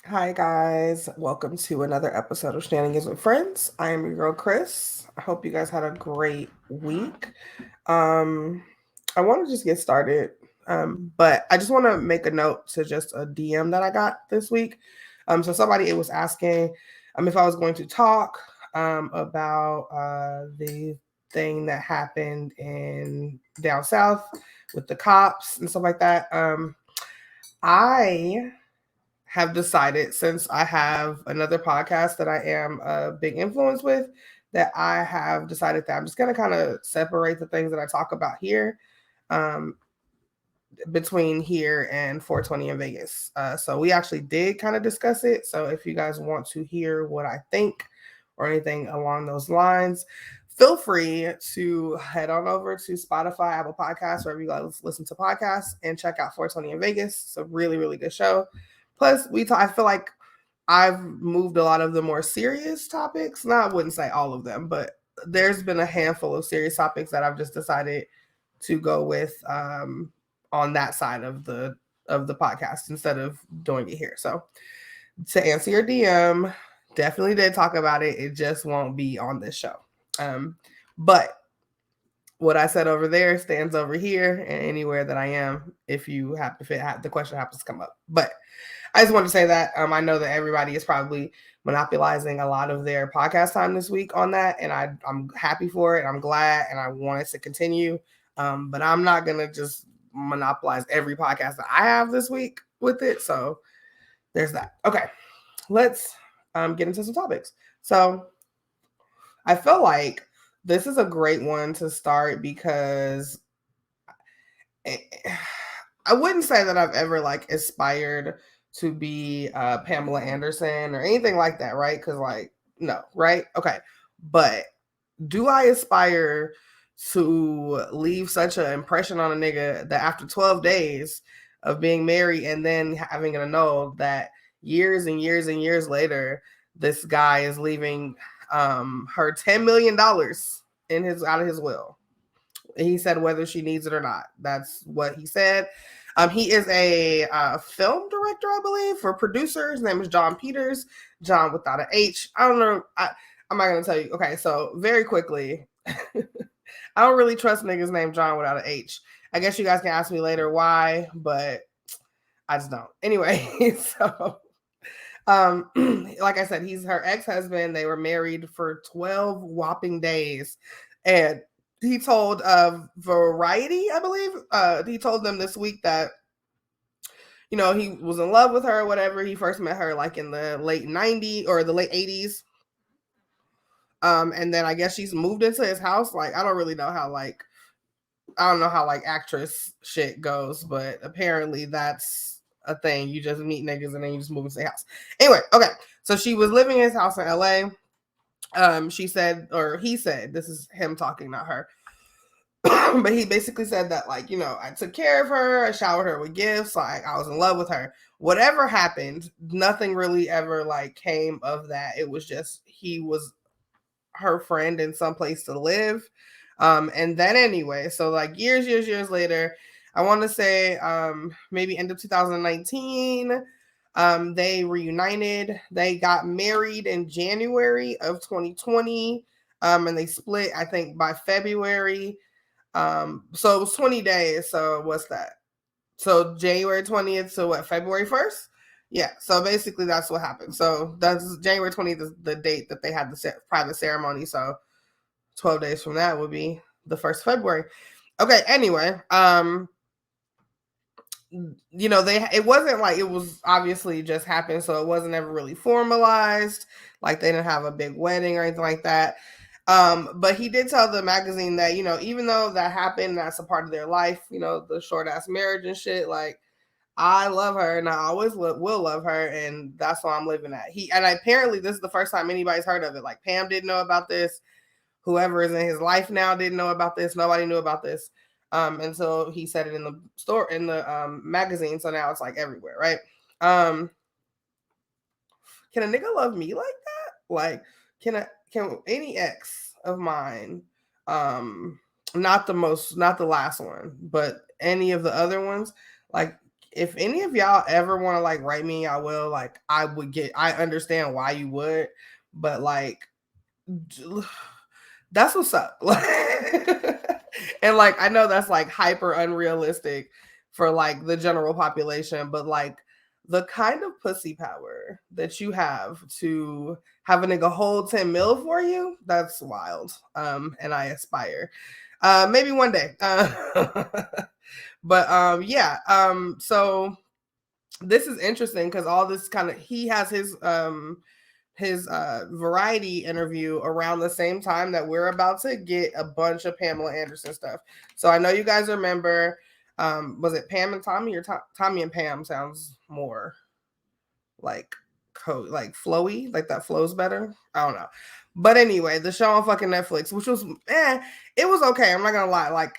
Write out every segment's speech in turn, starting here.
Hi guys, welcome to another episode of Shenanigans with Friends. I am your girl Chris. I hope you guys had a great week. Um, I want to just get started, but I just want to make a note to just a DM that I got this week. So somebody it was asking if I was going to talk about the thing that happened in down south with the cops and stuff like that. I have decided, since I have another podcast that I am a big influence with, that I have decided that I'm just going to kind of separate the things that I talk about here um, between here and 420 in Vegas. So we actually did kind of discuss it. So if you guys want to hear what I think or anything along those lines, feel free to head on over to Spotify, Apple Podcasts, wherever you guys listen to podcasts, and check out 420 in Vegas. It's a really, really good show. Plus, I feel like I've moved a lot of the more serious topics. Now, I wouldn't say all of them, but there's been a handful of serious topics that I've just decided to go with on that side of the podcast instead of doing it here. So, to answer your DM, definitely did talk about it. It just won't be on this show. But what I said over there stands over here and anywhere that I am if the question happens to come up. But I just want to say that I know that everybody is probably monopolizing a lot of their podcast time this week on that, and I'm happy for it. I'm glad, and I want it to continue. But I'm not gonna just monopolize every podcast that I have this week with it. So there's that. Okay, let's get into some topics. So I feel like this is a great one to start because I wouldn't say that I've ever like aspired to be Pamela Anderson or anything like that, right? Because like no, right? Okay, but do I aspire to leave such an impression on a nigga that after 12 days of being married and then having to know that years and years and years later, this guy is leaving her $10 million in his out of his will? He said whether she needs it or not. That's what he said. He is a film director, I believe, for producers. His name is John Peters. John without an H. I don't know. I'm not gonna tell you. Okay, so very quickly, I don't really trust niggas named John without an H. I guess you guys can ask me later why, but I just don't. Anyway, so like I said, he's her ex-husband. They were married for 12 whopping days. And he told Variety, I believe, he told them this week that, you know, he was in love with her or whatever. He first met her like in the late 90s or the late 80s. And then I guess she's moved into his house. Like, I don't really know how, like, I don't know how, like, actress shit goes, but apparently that's a thing. You just meet niggas and then you just move into the house. Anyway, okay. So she was living in his house in LA. She said, or he said, this is him talking, not her. But he basically said that, like, you know, I took care of her, I showered her with gifts, like I was in love with her. Whatever happened, nothing really ever like came of that. It was just he was her friend in some place to live. And then anyway, so like years later, I want to say maybe end of 2019, they reunited. They got married in January of 2020, and they split, I think, by February. So it was 20 days. So what's that? So January 20th to what, February 1st? Yeah. So basically that's what happened. So that's January 20th is the date that they had the private ceremony. So 12 days from that would be the 1st of February. Okay, anyway, you know, it wasn't like it was obviously just happened, so it wasn't ever really formalized. Like they didn't have a big wedding or anything like that. But he did tell the magazine that, you know, even though that happened, that's a part of their life, you know, the short ass marriage and shit, like I love her and I always will love her, and that's why I'm living at. And apparently this is the first time anybody's heard of it. Like Pam didn't know about this. Whoever is in his life now didn't know about this. Nobody knew about this. Until he said it in the store in the magazine. So now it's like everywhere, right? Um, can a nigga love me like that? Like, can any ex of mine, not the last one, but any of the other ones, like if any of y'all ever want to like write me, I will. Like, I understand why you would, but like, that's what's up. And like, I know that's like hyper unrealistic for like the general population, but like the kind of pussy power that you have to have a nigga hold 10 mil for you, that's wild. And I aspire. Maybe one day. But yeah. So this is interesting because all this kind of, he has his variety interview around the same time that we're about to get a bunch of Pamela Anderson stuff. So I know you guys remember, was it Pam and Tommy, or Tommy and Pam sounds more like like flowy, like that flows better. I don't know. But anyway, the show on fucking Netflix, which was it was okay. I'm not gonna lie. Like,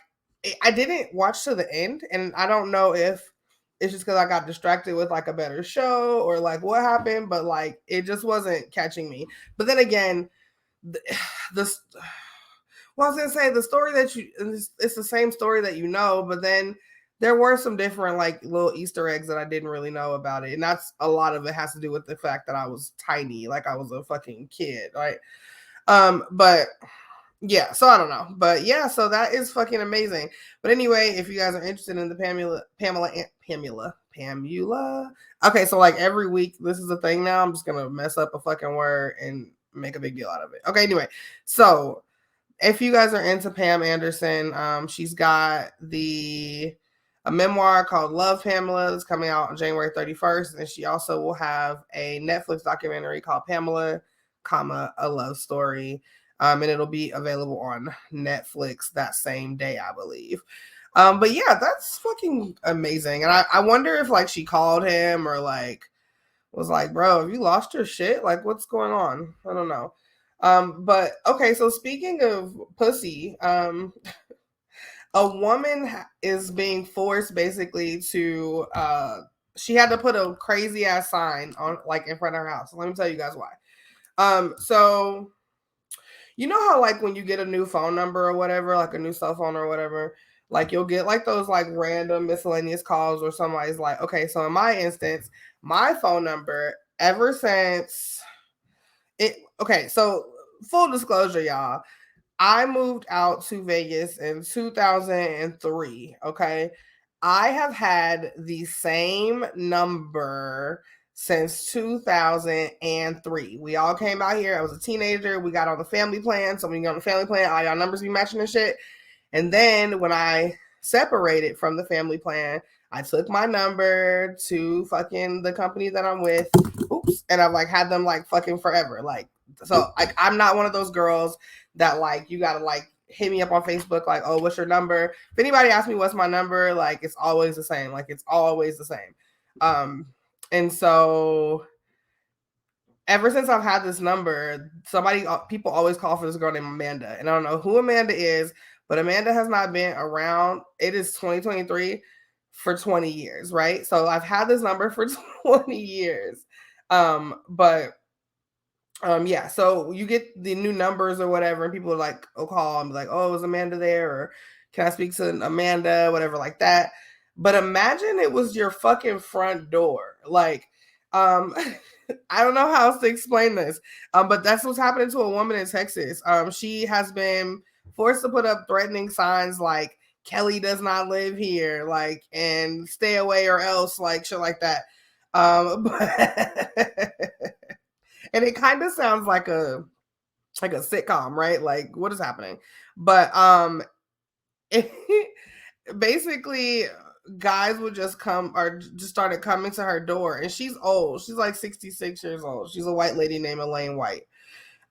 I didn't watch to the end, and I don't know if it's just because I got distracted with like a better show or like what happened, but like it just wasn't catching me. But then again, the well, I was gonna say the story that it's the same story that you know, but then there were some different like little Easter eggs that I didn't really know about it, and that's a lot of it has to do with the fact that I was tiny, like I was a fucking kid, right? But yeah, so I don't know, but yeah, so that is fucking amazing. But anyway, if you guys are interested in the Pamela. Okay, so like every week, this is a thing now. I'm just gonna mess up a fucking word and make a big deal out of it. Okay, anyway, so if you guys are into Pam Anderson, she's got a memoir called Love Pamela that's coming out on January 31st, and she also will have a Netflix documentary called Pamela, a love story, and it'll be available on Netflix that same day, I believe. But yeah, that's fucking amazing, and I wonder if like she called him or like was like, bro, have you lost your shit? Like, what's going on? I don't know. But okay, so speaking of pussy, a woman is being forced basically to she had to put a crazy ass sign on like in front of her house. Let me tell you guys why. So you know how like when you get a new phone number or whatever, like a new cell phone or whatever, like you'll get like those like random miscellaneous calls or somebody's like, okay, so in my instance, my phone number ever since okay, so full disclosure, y'all, I moved out to Vegas in 2003. Okay. I have had the same number since 2003. We all came out here. I was a teenager. We got on the family plan. So when you get on the family plan, all y'all numbers be matching and shit. And then when I separated from the family plan, I took my number to fucking the company that I'm with. Oops. And I've like had them like fucking forever. Like, so like I'm not one of those girls that like you gotta like hit me up on Facebook, like, oh, what's your number? If anybody asks me what's my number, like it's always the same. Like it's always the same. And so ever since I've had this number, people always call for this girl named Amanda. And I don't know who Amanda is, but Amanda has not been around. It is 2023 for 20 years, right? So I've had this number for 20 years. But yeah, so you get the new numbers or whatever, and people are like, oh, call and be like, oh, is Amanda there? Or can I speak to Amanda? Whatever, like that. But imagine it was your fucking front door. Like, I don't know how else to explain this. But that's what's happening to a woman in Texas. She has been forced to put up threatening signs like Kelly does not live here, like, and stay away or else, like shit like that. But and it kind of sounds like a sitcom, right? Like what is happening? But it, basically guys would just come or just started coming to her door, and she's old. She's like 66 years old. She's a white lady named Elaine White.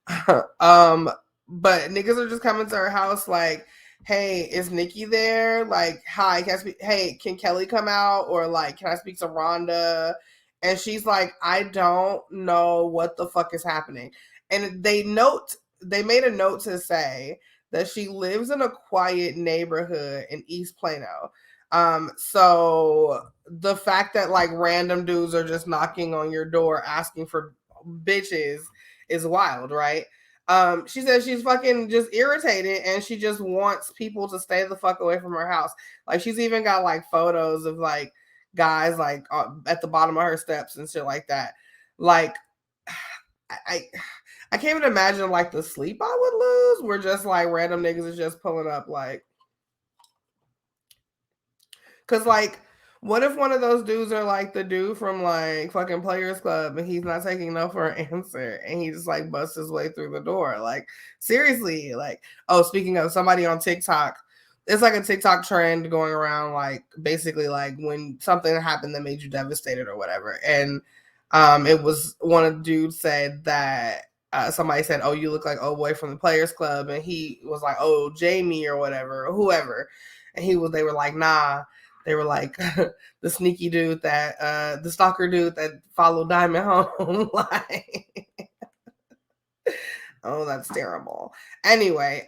But niggas are just coming to her house like, hey, is Nikki there? Like, hi, can I speak? Hey, can Kelly come out? Or like, can I speak to Rhonda? And she's like, I don't know what the fuck is happening. And they made a note to say that she lives in a quiet neighborhood in East Plano. So the fact that like random dudes are just knocking on your door asking for bitches is wild, right? She says she's fucking just irritated and she just wants people to stay the fuck away from her house. Like she's even got like photos of like guys like at the bottom of her steps and shit like that. Like, I I can't even imagine like the sleep I would lose. Where just like random niggas is just pulling up like, cause like, what if one of those dudes are like the dude from like fucking Players Club and he's not taking no for an answer and he just like busts his way through the door? Like, seriously, like, oh, speaking of somebody on TikTok, it's like a TikTok trend going around, like basically like when something happened that made you devastated or whatever. And it was one of the dudes said that somebody said, "Oh, you look like old boy from the Players Club," and he was like, "Oh, Jamie or whatever, or whoever," and they were like, "Nah." They were like, the sneaky dude that the stalker dude that followed Diamond home. Like, oh, that's terrible. Anyway,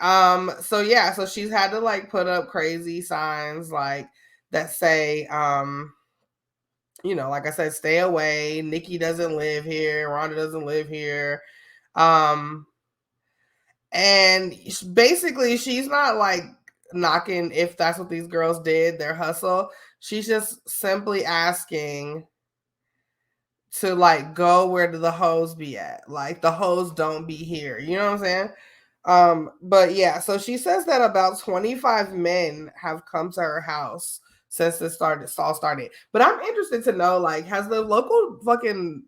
so yeah, so she's had to like put up crazy signs like that say, like I said, stay away. Nikki doesn't live here. Rhonda doesn't live here. Um, and basically, she's not like knocking if that's what these girls did, their hustle. She's just simply asking to like go where do the hoes be at? Like the hoes don't be here. You know what I'm saying? But yeah, so she says that about 25 men have come to her house since this all started. But I'm interested to know, like, has the local fucking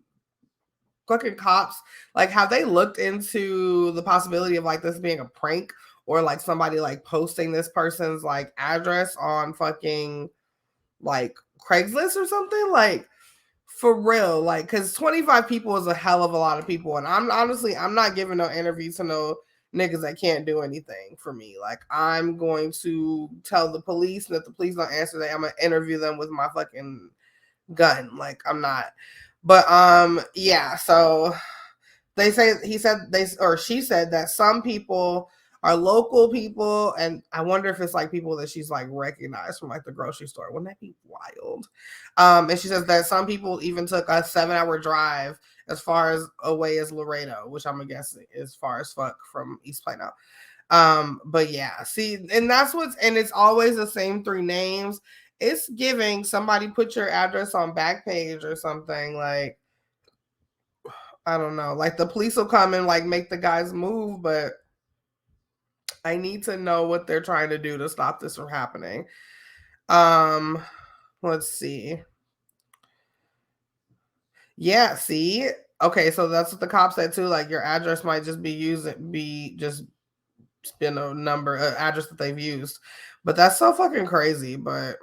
cops, like, have they looked into the possibility of like this being a prank or like somebody like posting this person's like address on fucking like Craigslist or something? Like, for real, like, because 25 people is a hell of a lot of people. And I'm not giving no interviews to no niggas that can't do anything for me. Like, I'm going to tell the police, and if the police don't answer that, I'm going to interview them with my fucking gun. Like, I'm not. But, yeah, so she said that some people are local people, and I wonder if it's like people that she's like recognized from like the grocery store. Wouldn't that be wild? And she says that some people even took a 7-hour drive as far as away as Laredo, which I'm guessing is far as fuck from East Plano. But yeah, see, and it's always the same 3 names. It's giving somebody put your address on Backpage or something. Like, I don't know. Like, the police will come and like make the guys move, but I need to know what they're trying to do to stop this from happening. Let's see. Yeah, see? Okay, so that's what the cops said too. Like, your address might just been a number, address that they've used. But that's so fucking crazy. But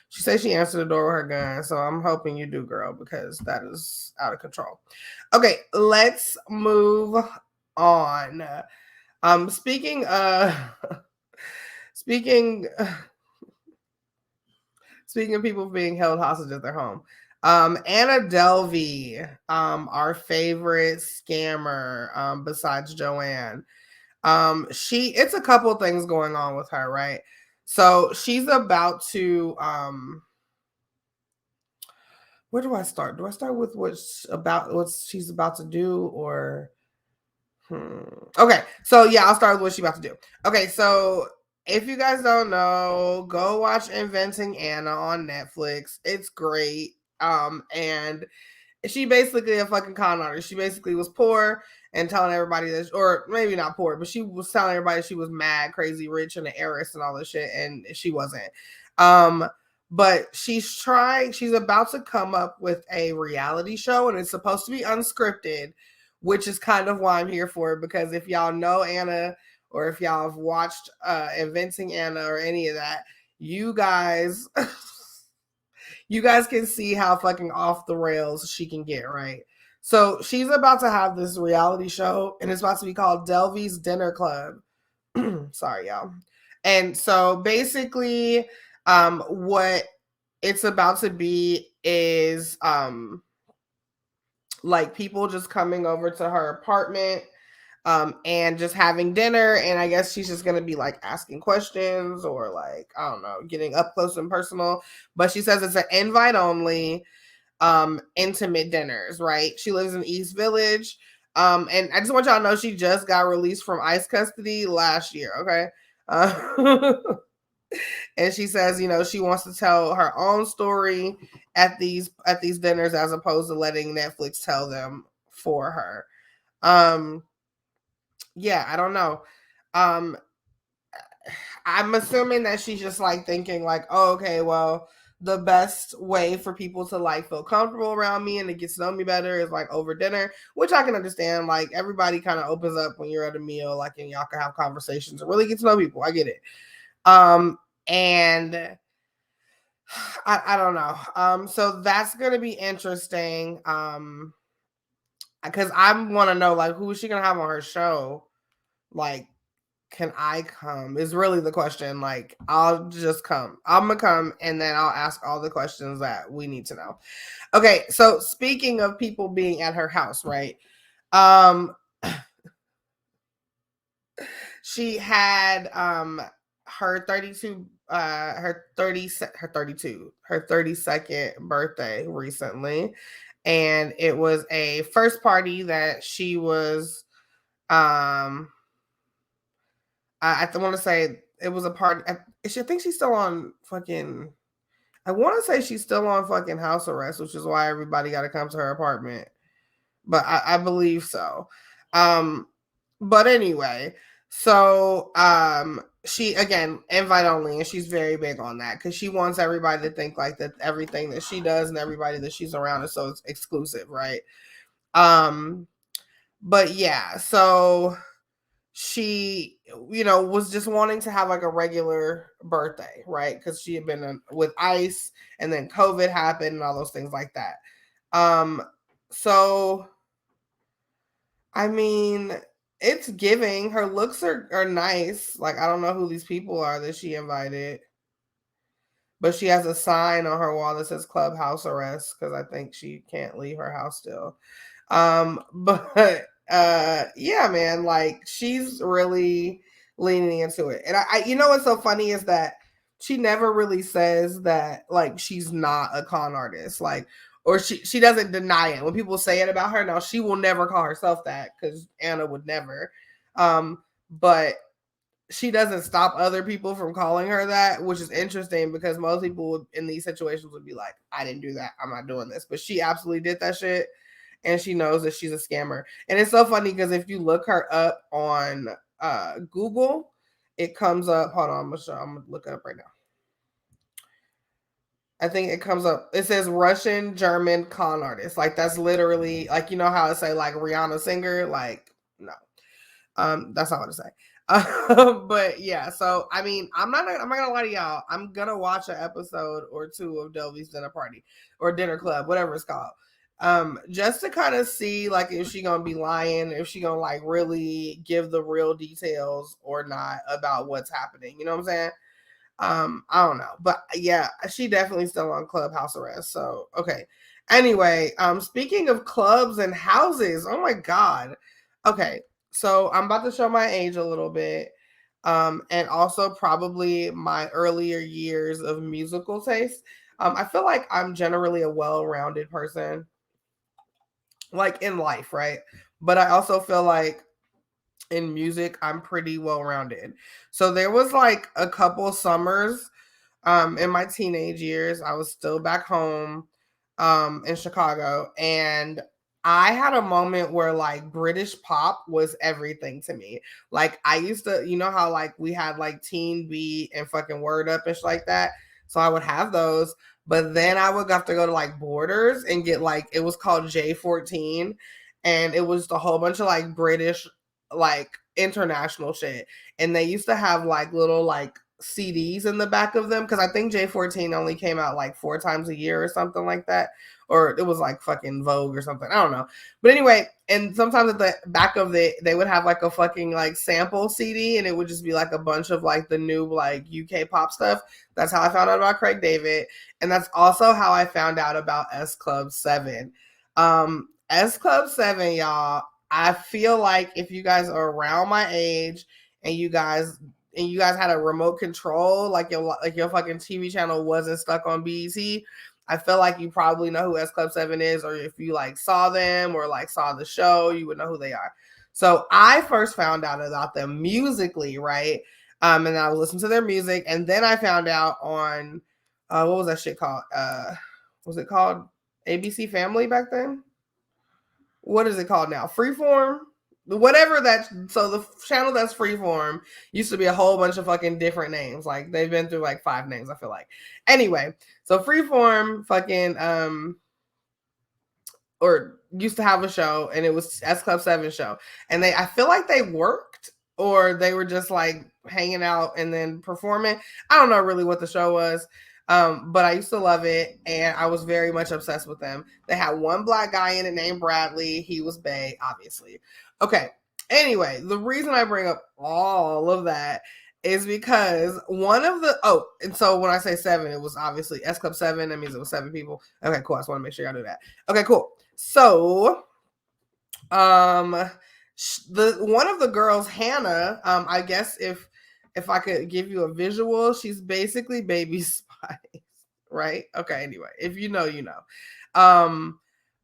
she says she answered the door with her gun, so I'm hoping you do, girl, because that is out of control. Okay, let's move on. Speaking speaking speaking of people being held hostage at their home, Anna Delvey, our favorite scammer, besides Joanne, it's a couple things going on with her, right? So she's about to where do I start? Do I start with what she's about to do, or okay, so yeah, I'll start with what she's about to do. Okay, so if you guys don't know, go watch Inventing Anna on Netflix. It's great. And she basically a fucking con artist. She basically was poor and telling everybody that, or maybe not poor, but she was telling everybody she was mad, crazy, rich, and an heiress and all this shit, and she wasn't. But she's about to come up with a reality show, and it's supposed to be unscripted, which is kind of why I'm here for it, because if y'all know Anna, or if y'all have watched Inventing Anna or any of that, you guys you guys can see how fucking off the rails she can get, right? So she's about to have this reality show, and it's about to be called Delvey's Dinner Club. Sorry, y'all. And so basically, what it's about to be is like people just coming over to her apartment and just having dinner, and I guess she's just gonna be like asking questions or like, I don't know, getting up close and personal. But she says it's an invite only intimate dinners, right? She lives in East Village. And I just want y'all to know she just got released from ICE custody last year, okay? And she says, she wants to tell her own story at these dinners as opposed to letting Netflix tell them for her. Yeah, I don't know. Um, I'm assuming that she's just like thinking like, oh, okay, well, the best way for people to like feel comfortable around me and to get to know me better is like over dinner, which I can understand. Like everybody kind of opens up when you're at a meal, like, and y'all can have conversations and really get to know people. I get it. And I don't know. So that's gonna be interesting. Because I want to know like who is she gonna have on her show? Like, can I come? Is really the question. Like, I'll just come. I'm gonna come, and then I'll ask all the questions that we need to know. Okay, so speaking of people being at her house, right? She had her 32 her 32nd birthday recently, and it was a first party that she was I want to say it was a party. I think she's still on fucking. I want to say she's still on fucking house arrest, which is why everybody got to come to her apartment. But I believe so. Um, but anyway, so she again invite only, and she's very big on that because she wants everybody to think like that everything that she does and everybody that she's around is so exclusive, right? But yeah, so she was just wanting to have like a regular birthday, right? Because she had been with ICE, and then COVID happened and all those things like that. So I mean, it's giving. Her looks are nice. Like, I don't know who these people are that she invited, but she has a sign on her wall that says clubhouse arrest because I think she can't leave her house still. But yeah, man, like she's really leaning into it. And I what's so funny is that she never really says that like she's not a con artist. Like, or she doesn't deny it. When people say it about her, now she will never call herself that because Anna would never. But she doesn't stop other people from calling her that, which is interesting because most people in these situations would be like, I didn't do that. I'm not doing this. But she absolutely did that shit. And she knows that she's a scammer. And it's so funny because if you look her up on Google, it comes up. Hold on, I'm gonna look it up right now. I think it comes up. It says Russian German con artist. Like that's literally like how I say like Rihanna singer. Like no, that's not what I say. But yeah, so I mean, I'm not gonna lie to y'all. I'm gonna watch an episode or two of Delvey's dinner party or dinner club, whatever it's called. Just to kind of see like if she gonna be lying, if she gonna like really give the real details or not about what's happening. You know what I'm saying? I don't know, but yeah, she definitely still on clubhouse arrest. So okay. Anyway, speaking of clubs and houses, oh my god. Okay, so I'm about to show my age a little bit, and also probably my earlier years of musical taste. I feel like I'm generally a well-rounded person, like in life, right? But I also feel like in music, I'm pretty well-rounded. So there was like a couple summers in my teenage years. I was still back home in Chicago, and I had a moment where like British pop was everything to me. Like I used to, how like we had like Teen Beat and fucking Word Up and shit like that. So I would have those, but then I would have to go to like Borders and get like it was called J14, and it was a whole bunch of like British like international shit. And they used to have like little like CDs in the back of them because I think J14 only came out like 4 times a year or something like that. Or it was like fucking Vogue or something. I don't know. But anyway, and sometimes at the back of it, they would have like a fucking like sample CD, and it would just be like a bunch of like the new like UK pop stuff. That's how I found out about Craig David. And that's also how I found out about S Club 7. S Club 7, y'all, I feel like if you guys are around my age and you guys had a remote control, like your fucking TV channel wasn't stuck on BET, I feel like you probably know who S Club 7 is, or if you like saw them or like saw the show, you would know who they are. So I first found out about them musically, right? And I was listening to their music, and then I found out on what was that shit called? Was it called ABC Family back then? What is it called now? Freeform? Whatever that. So the channel that's Freeform used to be a whole bunch of fucking different names. Like they've been through like 5 names, I feel like. Anyway, so Freeform fucking or used to have a show, and it was S Club 7 show. And I feel like they worked, or they were just like hanging out and then performing. I don't know really what the show was. But I used to love it, and I was very much obsessed with them. They had one black guy in it named Bradley. He was bae, obviously. Okay. Anyway, the reason I bring up all of that is because and so when I say 7, it was obviously S Club 7. That means it was 7 people. Okay, cool. I just want to make sure y'all do that. Okay, cool. So, the one of the girls, Hannah, I guess if I could give you a visual, she's basically Baby Spice, right? Okay, anyway, if you know, you know.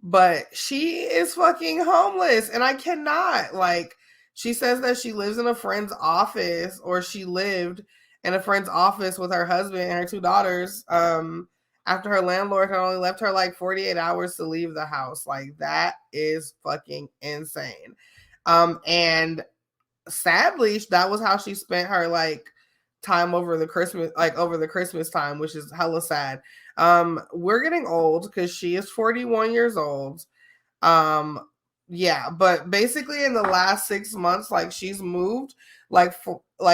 But she is fucking homeless, and I cannot, like, she says that she lives in a friend's office, or she lived in a friend's office with her husband and her 2 daughters, after her landlord had only left her like 48 hours to leave the house. Like, that is fucking insane. And sadly, that was how she spent her like time over the Christmas time, which is hella sad. We're getting old because she is 41 years old. Yeah, but basically in the last 6 months, like she's moved like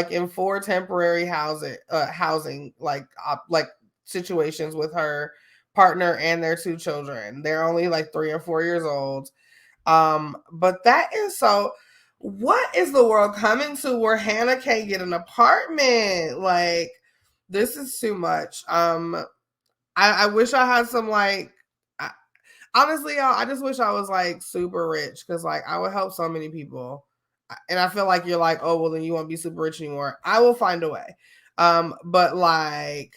in 4 temporary housing like situations with her partner and their 2 children. They're only like 3 or 4 years old. But that is so. What is the world coming to where Hannah can't get an apartment? Like, this is too much. I wish I had some like. Honestly, y'all, I just wish I was like super rich, because like I would help so many people. And I feel like you're like, oh well, then you won't be super rich anymore. I will find a way. But like,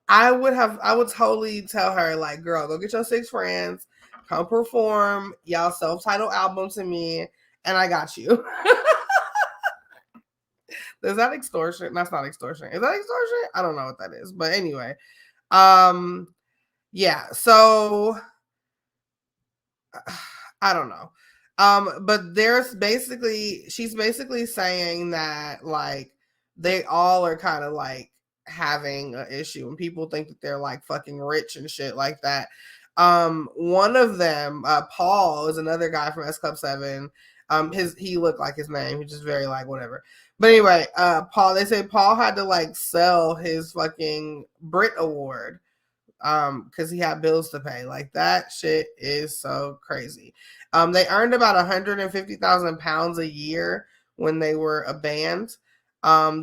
I would totally tell her, like, girl, go get your 6 friends, come perform y'all self-titled album to me, and I got you. Is that extortion? That's not extortion. Is that extortion? I don't know what that is. But anyway, yeah, so I don't know. But she's basically saying that like they all are kind of like having an issue, and people think that they're like fucking rich and shit like that. One of them, Paul, is another guy from S Club 7. He looked like his name. He's just very like whatever. But anyway, Paul, they say Paul had to like sell his fucking Brit Award because he had bills to pay. Like, that shit is so crazy. They earned about 150,000 pounds a year when they were a band.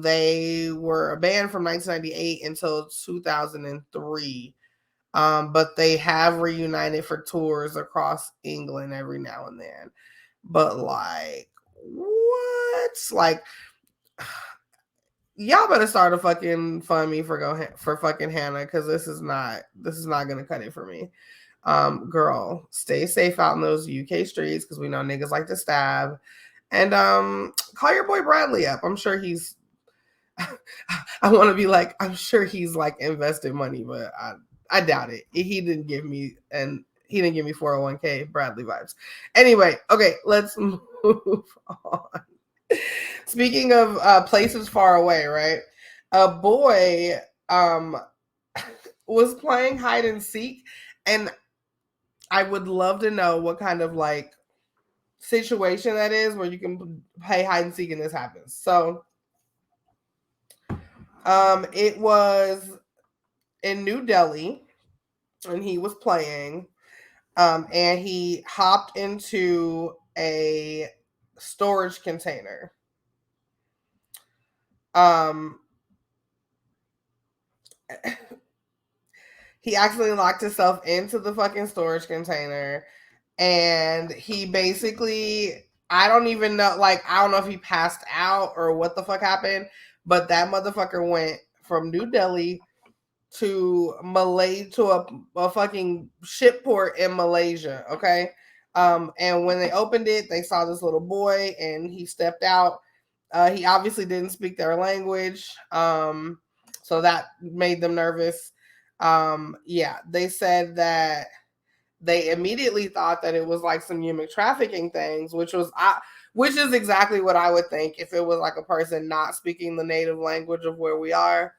They were a band from 1998 until 2003. But they have reunited for tours across England every now and then. But like, what? Like, y'all better start a fucking fund me for fucking Hannah, because this is not gonna cut it for me. Girl, stay safe out in those UK streets, because we know niggas like to stab. And call your boy Bradley up. I'm sure he's I want to be like, I'm sure he's like invested money, but I doubt it. He didn't give me 401k Bradley vibes. Anyway, okay, let's move on. Speaking of places far away, right? A boy was playing hide and seek, and I would love to know what kind of like situation that is where you can play hide and seek and this happens. So it was in New Delhi, and he was playing, and he hopped into a storage container. He accidentally locked himself into the fucking storage container, and he basically, I don't even know, like, I don't know if he passed out or what the fuck happened, but that motherfucker went from New Delhi to a fucking ship port in Malaysia, okay? And when they opened it, they saw this little boy, and he stepped out, He obviously didn't speak their language, so that made them nervous. Yeah, they said that they immediately thought that it was like some human trafficking things, which is exactly what I would think if it was like a person not speaking the native language of where we are,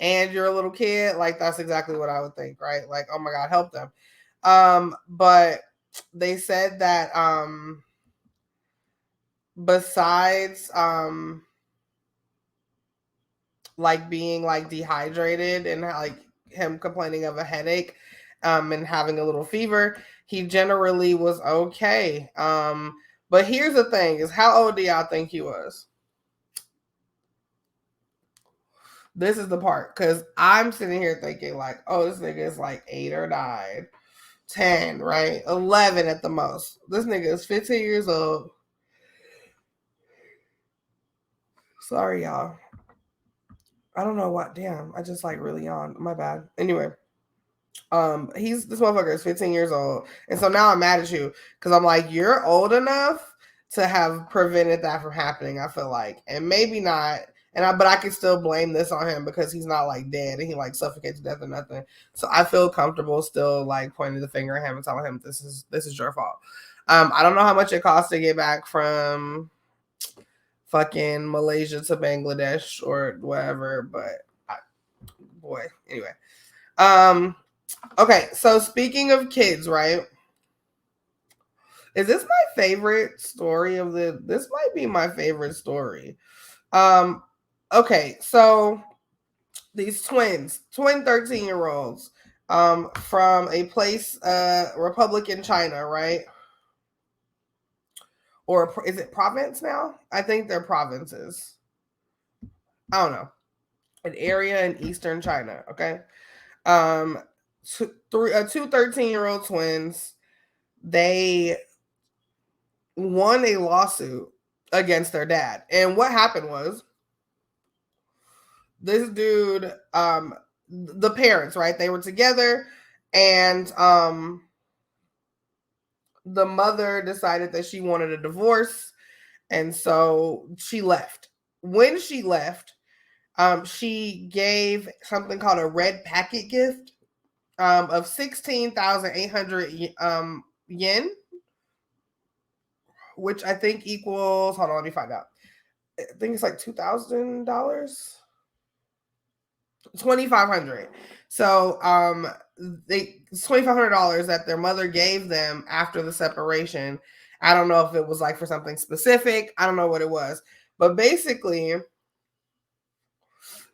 and you're a little kid. Like that's exactly what I would think, right? Like, oh my God, help them. But they said that besides like being like dehydrated and like him complaining of a headache and having a little fever, he generally was okay. But here's the thing: is how old do y'all think he was? This is the part, because I'm sitting here thinking like, oh, this nigga is like 8 or 9, 10, right? 11 at the most. This nigga is 15 years old. Sorry, y'all. I don't know what. Damn, I just like really yawned. My bad. Anyway, this motherfucker is 15 years old, and so now I'm mad at you because I'm like, you're old enough to have prevented that from happening. I feel like, and maybe not. But I can still blame this on him because he's not like dead and he like suffocates to death or nothing. So I feel comfortable still like pointing the finger at him and telling him this is your fault. I don't know how much it costs to get back from fucking Malaysia to Bangladesh or whatever, but boy, anyway. Okay, so speaking of kids, right? Is this my favorite story of this might be my favorite story. Um okay, so these twin 13-year-olds from a place Republic in China, right? Or is it province now? I think they're provinces. I don't know. An area in eastern China, okay? Um two 13-year-old twins, they won a lawsuit against their dad. And what happened was this dude, the parents, right? They were together, and the mother decided that she wanted a divorce, and so she left. When she left, she gave something called a red packet gift of 16,800 yen, which I think equals, hold on, let me find out. I think it's like $2,000. 2,500. So it's $2,500 that their mother gave them after the separation. I don't know if it was like for something specific. I don't know what it was. But basically,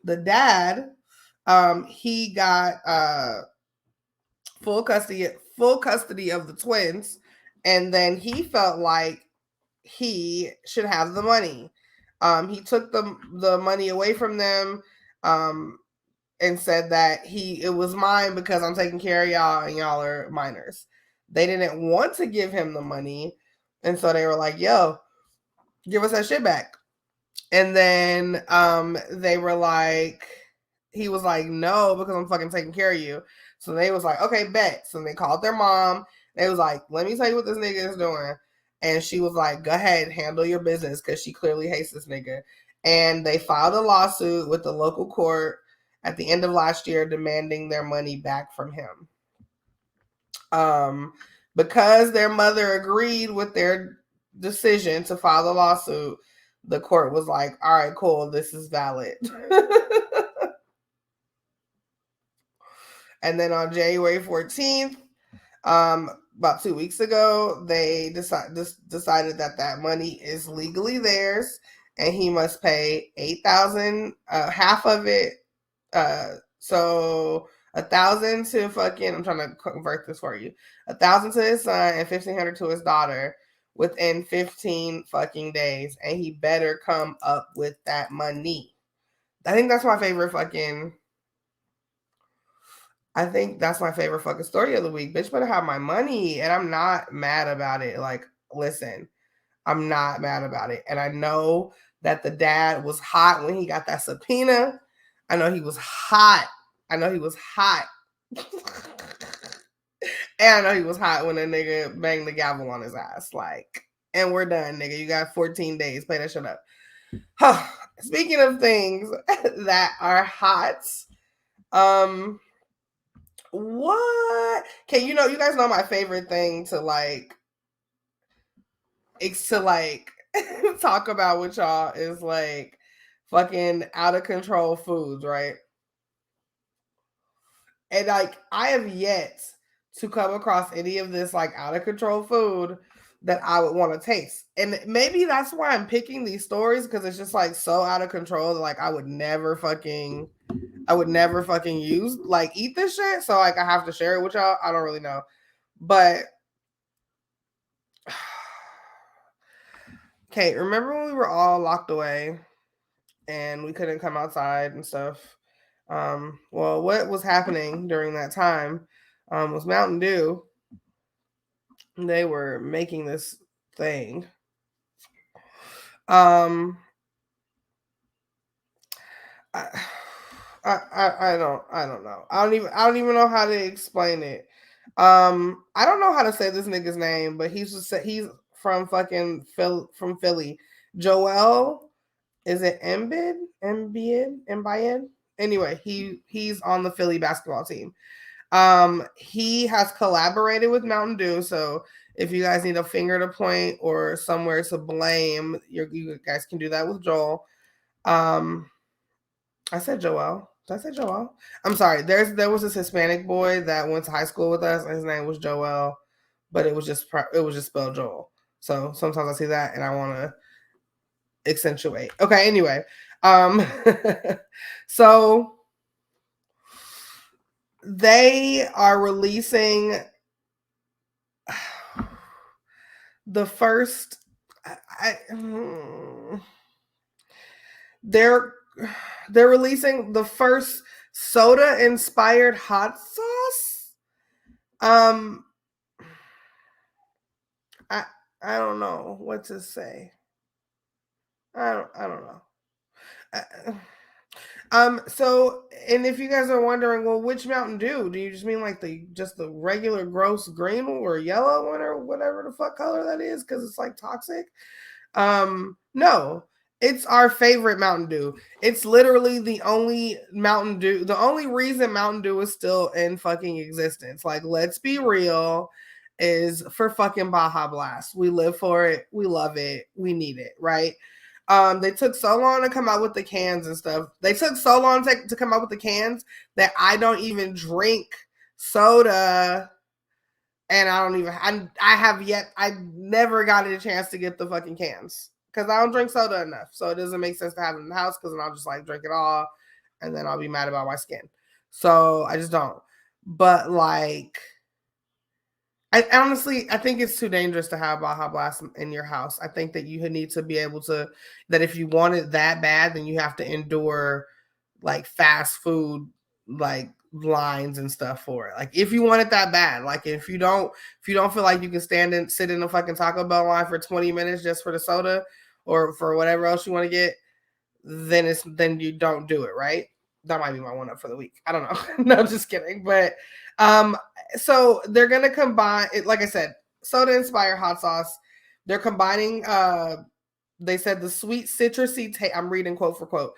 the dad, he got full custody of the twins, and then he felt like he should have the money. He took the money away from them. And said that it was mine because I'm taking care of y'all and y'all are minors. They didn't want to give him the money, and so they were like, yo, give us that shit back. And then they were like, he was like, no, because I'm fucking taking care of you. So they was like, okay, bet. So they called their mom. They was like, let me tell you what this nigga is doing. And she was like, go ahead, handle your business, because she clearly hates this nigga. And they filed a lawsuit with the local court at the end of last year demanding their money back from him. Because their mother agreed with their decision to file the lawsuit, the court was like, all right, cool, this is valid. And then on January 14th, about 2 weeks ago, they decided that money is legally theirs, and he must pay 8,000, half of it. So 1,000 to fucking, I'm trying to convert this for you. 1,000 to his son and 1,500 to his daughter within 15 fucking days, and he better come up with that money. I think that's my favorite fucking story of the week. Bitch better have my money, and I'm not mad about it. Like, listen, I'm not mad about it. And I know that the dad was hot when he got that subpoena. I know he was hot. And I know he was hot when a nigga banged the gavel on his ass. Like, and we're done, nigga. You got 14 days. Pay that shit up. Huh. Speaking of things that are hot, what can you guys know my favorite thing to like it's to like talk about with y'all is like fucking out of control foods, right? And like I have yet to come across any of this like out of control food that I would want to taste. And maybe that's why I'm picking these stories, because it's just like so out of control that like I would never fucking use like eat this shit. So like I have to share it with y'all. I don't really know. But okay, remember when we were all locked away and we couldn't come outside and stuff? Well, what was happening during that time was Mountain Dew. They were making this thing. I don't know. I don't even know how to explain it. I don't know how to say this nigga's name, but he's from fucking from Philly. Joel, is it Embiid? Anyway, he's on the Philly basketball team. He has collaborated with Mountain Dew, so if you guys need a finger to point or somewhere to blame, you guys can do that with Joel. I said Joel. Did I say Joel? I'm sorry. There was this Hispanic boy that went to high school with us, and his name was Joel, but it was just spelled Joel. So sometimes I see that and I want to accentuate. Okay. Anyway, so they are releasing the first. They're releasing the first soda inspired hot sauce. I don't know what to say. I don't know. So, and if you guys are wondering, well, which Mountain Dew? Do you just mean like the regular gross green or yellow one or whatever the fuck color that is? Because it's like toxic. No, it's our favorite Mountain Dew. It's literally the only Mountain Dew. The only reason Mountain Dew is still in fucking existence. Like, let's be real, is for fucking Baja Blast. We live for it. We love it. We need it, right? They took so long to come out with the cans and stuff. They took so long to come out with the cans that I don't even drink soda. And I never got a chance to get the fucking cans because I don't drink soda enough. So it doesn't make sense to have it in the house because then I'll just like drink it all and then I'll be mad about my skin. So I just don't. But like, I honestly, I think it's too dangerous to have Baja Blast in your house. I think that you need to be able to, that if you want it that bad, then you have to endure like fast food, like lines and stuff for it. Like if you want it that bad, like if you don't feel like you can sit in a fucking Taco Bell line for 20 minutes just for the soda or for whatever else you want to get, then you don't do it, right? That might be my one up for the week. I don't know. No, just kidding. But so they're gonna combine it, like I said, soda inspired hot sauce. They're combining they said the sweet citrusy I'm reading quote for quote,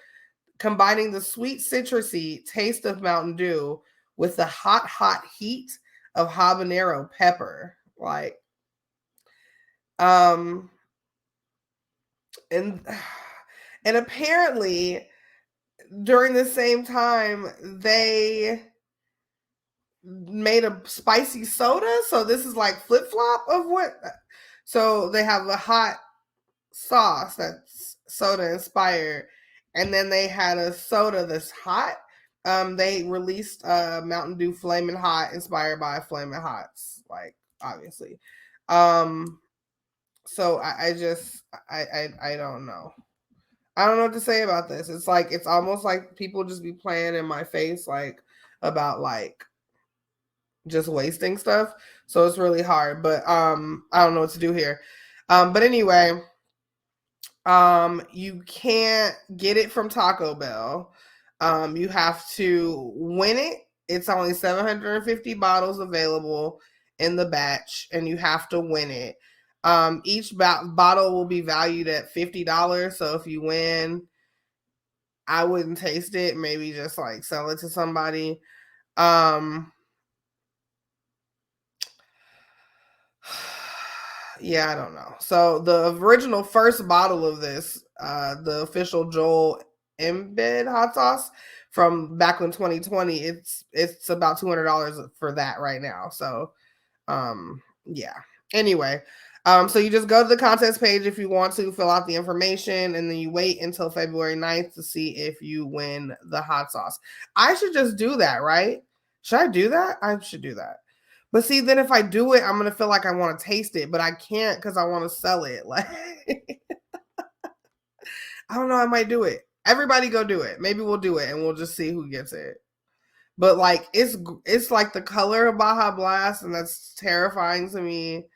combining the sweet citrusy taste of Mountain Dew with the hot heat of habanero pepper. Like and apparently during the same time they made a spicy soda, so this is like flip-flop of what. So they have a hot sauce that's soda inspired, and then they had a soda that's hot. They released Mountain Dew Flamin' Hot inspired by Flamin' Hots, like obviously. So I don't know. I don't know what to say about this. It's like, it's almost like people just be playing in my face, like about like just wasting stuff. So it's really hard, but I don't know what to do here. But anyway, you can't get it from Taco Bell. You have to win it. It's only 750 bottles available in the batch, and you have to win it. Each bottle will be valued at $50. So if you win, I wouldn't taste it. Maybe just like sell it to somebody. Yeah, I don't know. So the original first bottle of this, the official Joel Embed hot sauce from back in 2020, it's about $200 for that right now. So yeah. Anyway, so you just go to the contest page if you want to fill out the information, and then you wait until February 9th to see if you win the hot sauce. I should just do that, right? Should I do that? I should do that. But see, then if I do it, I'm gonna feel like I want to taste it, but I can't because I want to sell it. Like I don't know, I might do it. Everybody go do it. Maybe we'll do it and we'll just see who gets it. But like it's like the color of Baja Blast, and that's terrifying to me.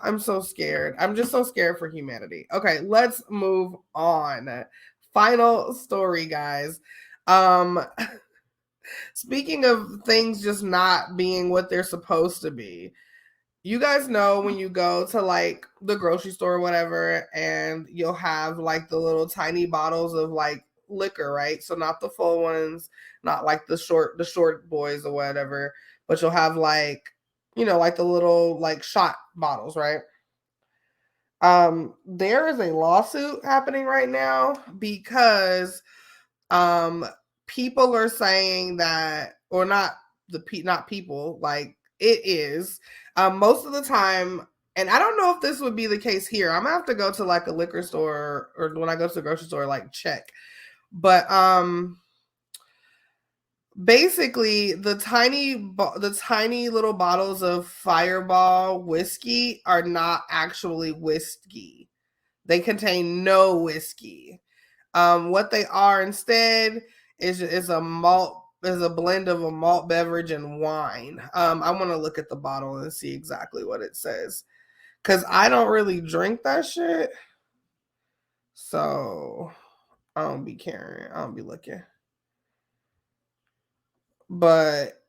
I'm so scared. I'm just so scared for humanity. Okay, let's move on. Final story, guys. Speaking of things just not being what they're supposed to be, you guys know when you go to like the grocery store or whatever, and you'll have like the little tiny bottles of like liquor, right? So not the full ones, not like the short boys or whatever, but you'll have like, like the little like shot bottles, right? There is a lawsuit happening right now because um people are saying that, or not not people, like it is most of the time, and I don't know if this would be the case here. I'm gonna have to go to like a liquor store, or when I go to the grocery store, like check. But basically the tiny little bottles of Fireball whiskey are not actually whiskey. They contain no whiskey. What they are instead is a blend of a malt beverage and wine. I want to look at the bottle and see exactly what it says, because I don't really drink that shit. So I don't be caring. I don't be looking. But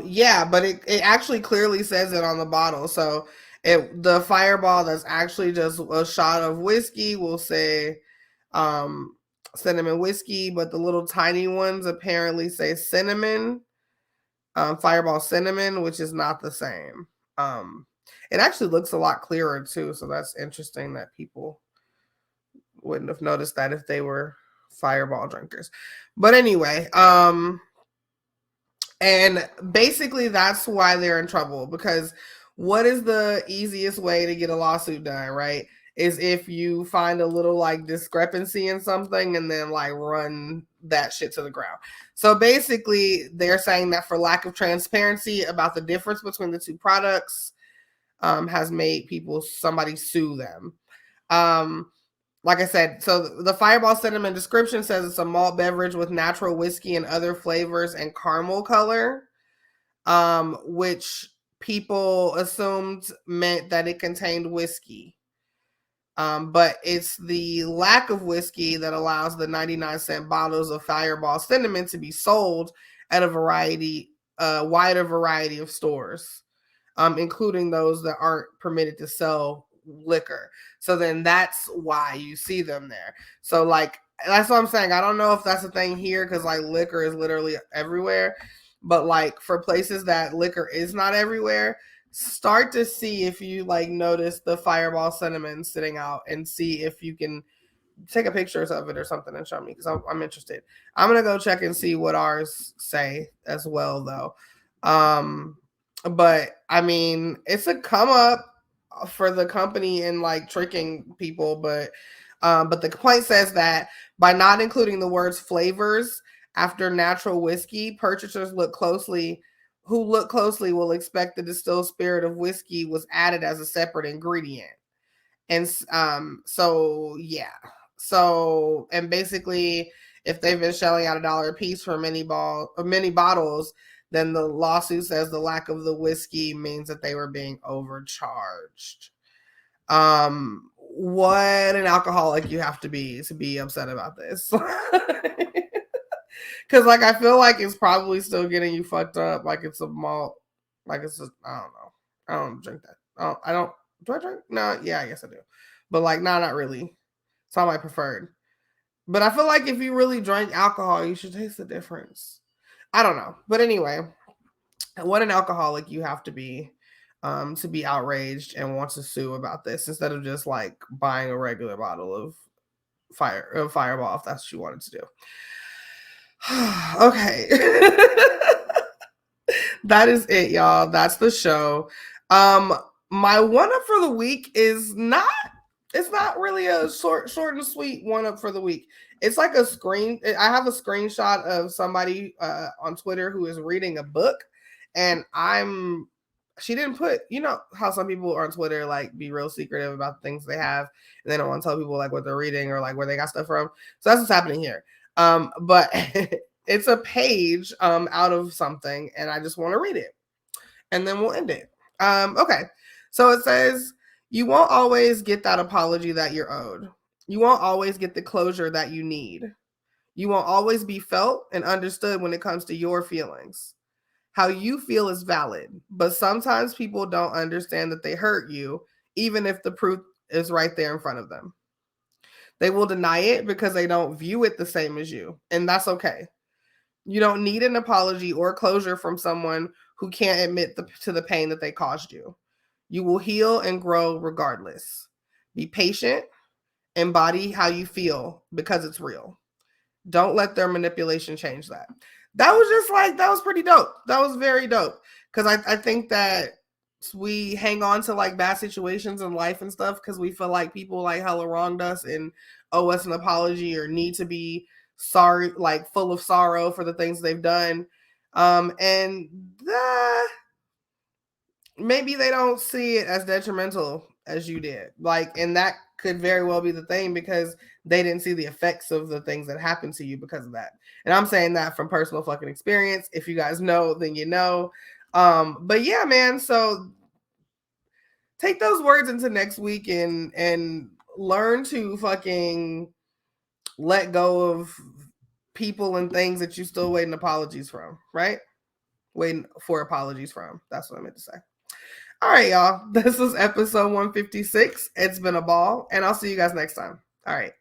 yeah, but it actually clearly says it on the bottle. So the Fireball that's actually just a shot of whiskey will say um cinnamon whiskey, but the little tiny ones apparently say cinnamon, Fireball cinnamon, which is not the same. It actually looks a lot clearer too, so that's interesting that people wouldn't have noticed that if they were Fireball drinkers. But anyway, and basically that's why they're in trouble, because what is the easiest way to get a lawsuit done, right? Is if you find a little like discrepancy in something and then like run that shit to the ground. So basically they're saying that for lack of transparency about the difference between the two products has made somebody sue them. Like I said, so the Fireball cinnamon description says it's a malt beverage with natural whiskey and other flavors and caramel color, which people assumed meant that it contained whiskey. But it's the lack of whiskey that allows the 99-cent bottles of Fireball cinnamon to be sold at a wider variety of stores, including those that aren't permitted to sell liquor. So then that's why you see them there. So like that's what I'm saying. I don't know if that's a thing here, because like liquor is literally everywhere. But like for places that liquor is not everywhere, start to see if you like notice the Fireball cinnamon sitting out, and see if you can take a pictures of it or something and show me, because I'm interested. I'm gonna go check and see what ours say as well though. But I mean, it's a come up for the company and like tricking people, but the complaint says that by not including the words flavors after natural whiskey, purchasers who look closely will expect the distilled spirit of whiskey was added as a separate ingredient. And so yeah. So, and basically if they've been shelling out $1 a piece for many bottles, then the lawsuit says the lack of the whiskey means that they were being overcharged. What an alcoholic you have to be upset about this. Because like I feel like it's probably still getting you fucked up. Like it's a malt. Like it's just, I don't know. I don't drink that. I don't Do I drink? No, yeah, I guess I do. But like, nah, not really. It's not my preferred. But I feel like if you really drank alcohol, you should taste the difference. I don't know. But anyway, what an alcoholic you have to be outraged and want to sue about this instead of just like buying a regular bottle of fireball if that's what you wanted to do. Okay. That is it, y'all. That's the show. My one up for the week is not, it's not really a short and sweet one up for the week. It's like I have a screenshot of somebody on Twitter who is reading a book, and she didn't put, you know how some people on Twitter like be real secretive about the things they have and they don't want to tell people like what they're reading or like where they got stuff from. So that's what's happening here. But it's a page out of something, and I just want to read it, and then we'll end it. Okay. So it says, you won't always get that apology that you're owed. You won't always get the closure that you need. You won't always be felt and understood when it comes to your feelings. How you feel is valid, but sometimes people don't understand that they hurt you, even if the proof is right there in front of them. They will deny it because they don't view it the same as you, and that's okay. You don't need an apology or closure from someone who can't admit to the pain that they caused you. You will heal and grow regardless. Be patient, embody how you feel because it's real. Don't let their manipulation change that. That was just like, that was pretty dope. That was very dope. Because I think that we hang on to like bad situations in life and stuff because we feel like people like hella wronged us and owe us an apology or need to be sorry, like full of sorrow for the things they've done. And maybe they don't see it as detrimental as you did. Like, and that could very well be the thing because they didn't see the effects of the things that happened to you because of that. And I'm saying that from personal fucking experience. If you guys know, then you know. But yeah, man. So take those words into next week and learn to fucking let go of people and things that you still waiting apologies from, right? Waiting for apologies from. That's what I meant to say. All right, y'all. This is episode 156. It's been a ball, and I'll see you guys next time. All right.